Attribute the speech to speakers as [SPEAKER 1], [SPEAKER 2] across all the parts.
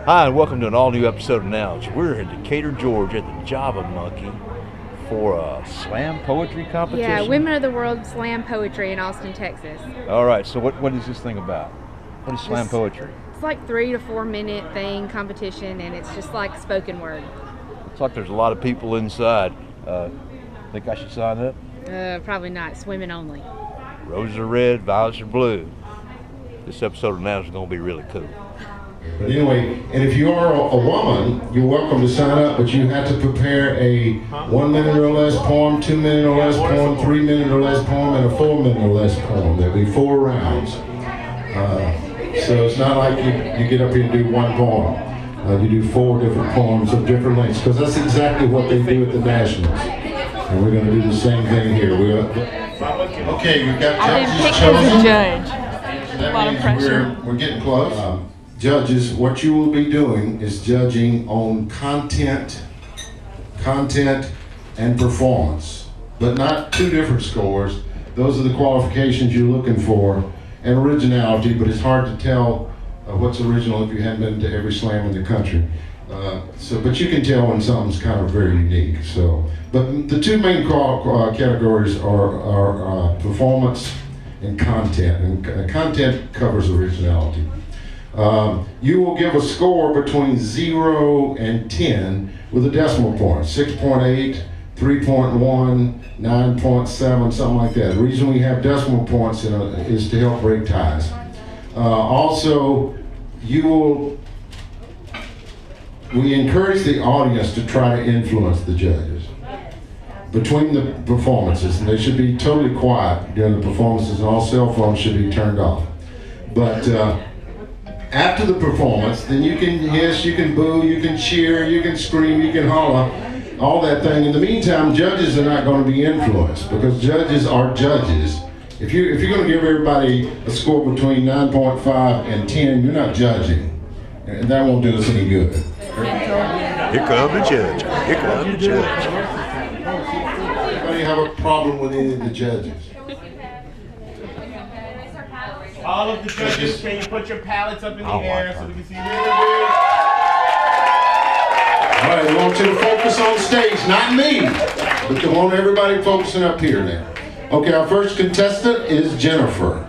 [SPEAKER 1] Hi, and welcome to an all-new episode of Nouns. We're in Decatur, Georgia at the Java Monkey for a slam poetry competition.
[SPEAKER 2] Yeah, Women of the World Slam Poetry in Austin, Texas.
[SPEAKER 1] All right, so what is this thing about? What is slam poetry?
[SPEAKER 2] It's like 3 to 4 minute competition, and it's just like spoken word.
[SPEAKER 1] Looks like there's a lot of people inside. Think I should sign up?
[SPEAKER 2] Probably not. It's women only.
[SPEAKER 1] Roses are red, violets are blue. This episode of Nouns is going to be really cool.
[SPEAKER 3] But anyway, and if you are a woman, you're welcome to sign up, but you have to prepare a 1 minute or less poem, 2 minute or less poem, 3 minute or less poem, and a 4 minute or less poem. There'll be 4 rounds. So it's not like you get up here and do one poem. You do 4 different poems of different lengths, because that's exactly what they do at the Nationals. And we're going to do the same thing here. Okay, we've got judges chosen.
[SPEAKER 4] I've been picked as a judge.
[SPEAKER 3] That
[SPEAKER 4] A lot of
[SPEAKER 3] means
[SPEAKER 4] pressure.
[SPEAKER 3] We're getting close. Judges, what you will be doing is judging on content and performance, but not 2 different scores. Those are the qualifications you're looking for, and originality, but it's hard to tell what's original if you haven't been to every slam in the country. But you can tell when something's kind of very unique. But the 2 main categories are performance and content, and content covers originality. You will give a score between 0 and 10 with a decimal point, 6.8, 3.1, 9.7, something like that. The reason we have decimal points is to help break ties. Also, we encourage the audience to try to influence the judges between the performances, and they should be totally quiet during the performances, and all cell phones should be turned off. But after the performance, then you can hiss, you can boo, you can cheer, you can scream, you can holler, all that thing. In the meantime, judges are not going to be influenced, because judges are judges. If you're going to give everybody a score between 9.5 and 10, you're not judging, and that won't do us any good.
[SPEAKER 1] Here comes the judge. Here comes the judge.
[SPEAKER 3] Anybody have a problem with any of the judges?
[SPEAKER 5] All of the judges, can you put your palettes up in the air so we can see really good?
[SPEAKER 3] All right, we want you to focus on stage, not me, but you want everybody focusing up here now. Okay, our first contestant is Jennifer.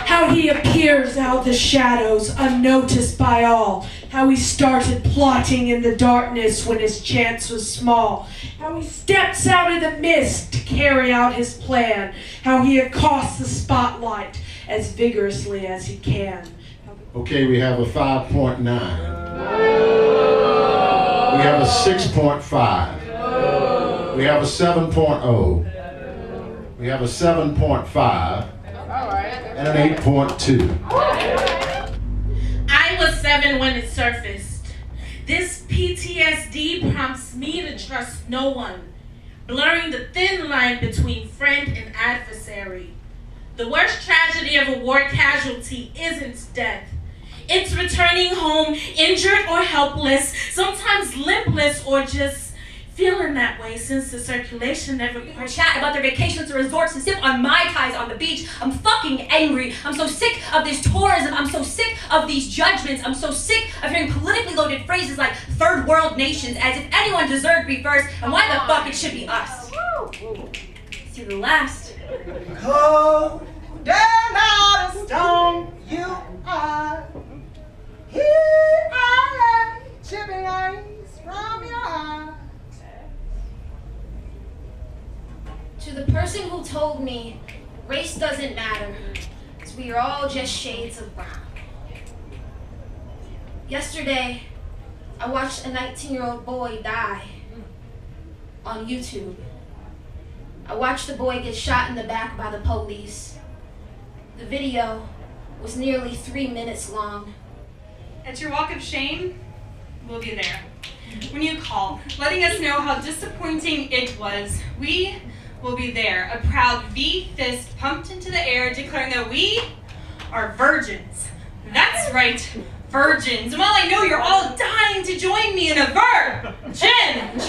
[SPEAKER 6] How he appears out of the shadows, unnoticed by all. How he started plotting in the darkness when his chance was small. How he steps out of the mist to carry out his plan. How he accosts the spotlight as vigorously as he can.
[SPEAKER 3] Okay, we have a 5.9. We have a 6.5. We have a 7.0. We have a 7.5. And an 8.2.
[SPEAKER 7] I was 7 when it surfaced. This PTSD prompts me to trust no one, blurring the thin line between friend and adversary. The worst tragedy of a war casualty isn't death. It's returning home injured or helpless, sometimes limpless or just feeling that way since the circulation never quite
[SPEAKER 8] chat about their vacations or resorts and sip on Mai Tais on the beach. I'm fucking angry. I'm so sick of this tourism. I'm so sick of these judgments. I'm so sick of hearing politically loaded phrases like third world nations, as if anyone deserved to be first, and why the fuck it should be us. See the last.
[SPEAKER 9] Cold and out of stone you are. Here I am, chipping ice from your eyes.
[SPEAKER 10] To the person who told me race doesn't matter, because we are all just shades of brown. Yesterday, I watched a 19-year-old boy die on YouTube. I watched the boy get shot in the back by the police. The video was nearly 3 minutes long.
[SPEAKER 4] At your walk of shame, we'll be there. When you call, letting us know how disappointing it was, we will be there. A proud V fist pumped into the air, declaring that we are virgins. That's right, virgins. And while I know you're all dying to join me in a chant,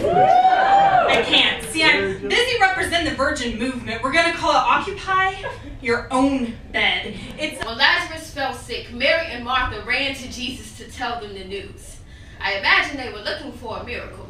[SPEAKER 4] I can't. See, I'm busy representing the virgin movement. We're gonna call it Occupy your own bed.
[SPEAKER 11] When Lazarus fell sick, Mary and Martha ran to Jesus to tell them the news. I imagine they were looking for a miracle.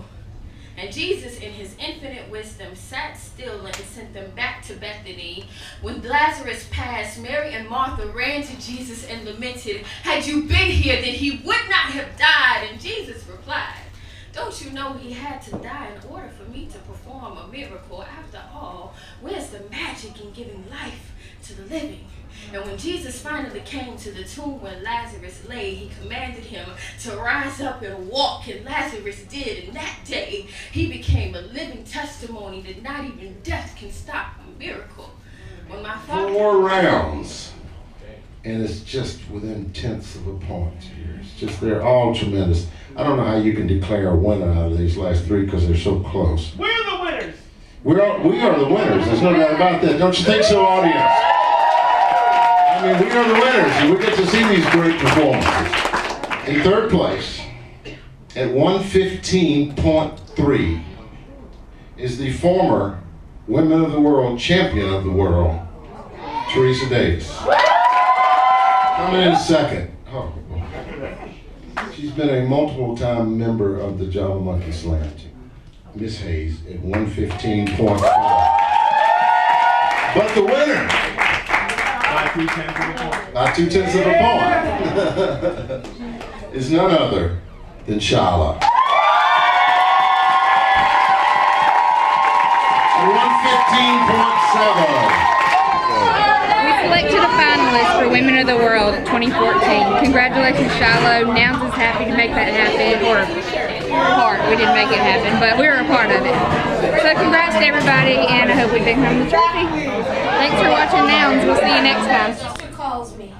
[SPEAKER 11] And Jesus, in his infinite wisdom, sat still and sent them back to Bethany. When Lazarus passed, Mary and Martha ran to Jesus and lamented, "Had you been here, then he would not have died." And Jesus replied, "Don't you know he had to die in order for me to perform a miracle? After all, where's the magic in giving life to the living?" And when Jesus finally came to the tomb where Lazarus lay, he commanded him to rise up and walk, and Lazarus did. And that day, he became a living testimony that not even death can stop a miracle. When my father...
[SPEAKER 3] 4 rounds, and it's just within tenths of a point here. It's just, they're all tremendous. I don't know how you can declare a winner out of these last 3 because they're so close.
[SPEAKER 5] We're the winners.
[SPEAKER 3] We are the winners. There's no doubt about that. Don't you think so, audience? I mean, we are the winners, and we get to see these great performances. In 3rd place, at 115.3, is the former Women of the World Champion of the World, Teresa Davis. Coming in 2nd. Oh. She's been a multiple-time member of the Java Monkey Slam team. Miss Hayes at 115.5. But the winner, by 2/10 of a point, is none other than Shala. At 115.7.
[SPEAKER 2] We selected a finalist for Women of the World 2014. Congratulations, Shiloh. Nouns is happy to make that happen, or part. We didn't make it happen, but we were a part of it. So congrats to everybody, and I hope we take home the trophy. Thanks for watching Nouns. We'll see you next time.
[SPEAKER 10] Sister calls me,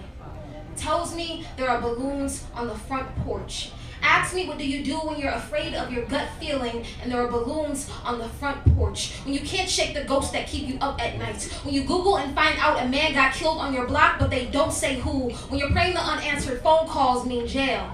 [SPEAKER 10] tells me there are balloons on the front porch. Asks me, what do you do when you're afraid of your gut feeling and there are balloons on the front porch? When you can't shake the ghosts that keep you up at night. When you Google and find out a man got killed on your block, but they don't say who. When you're praying the unanswered phone calls mean jail.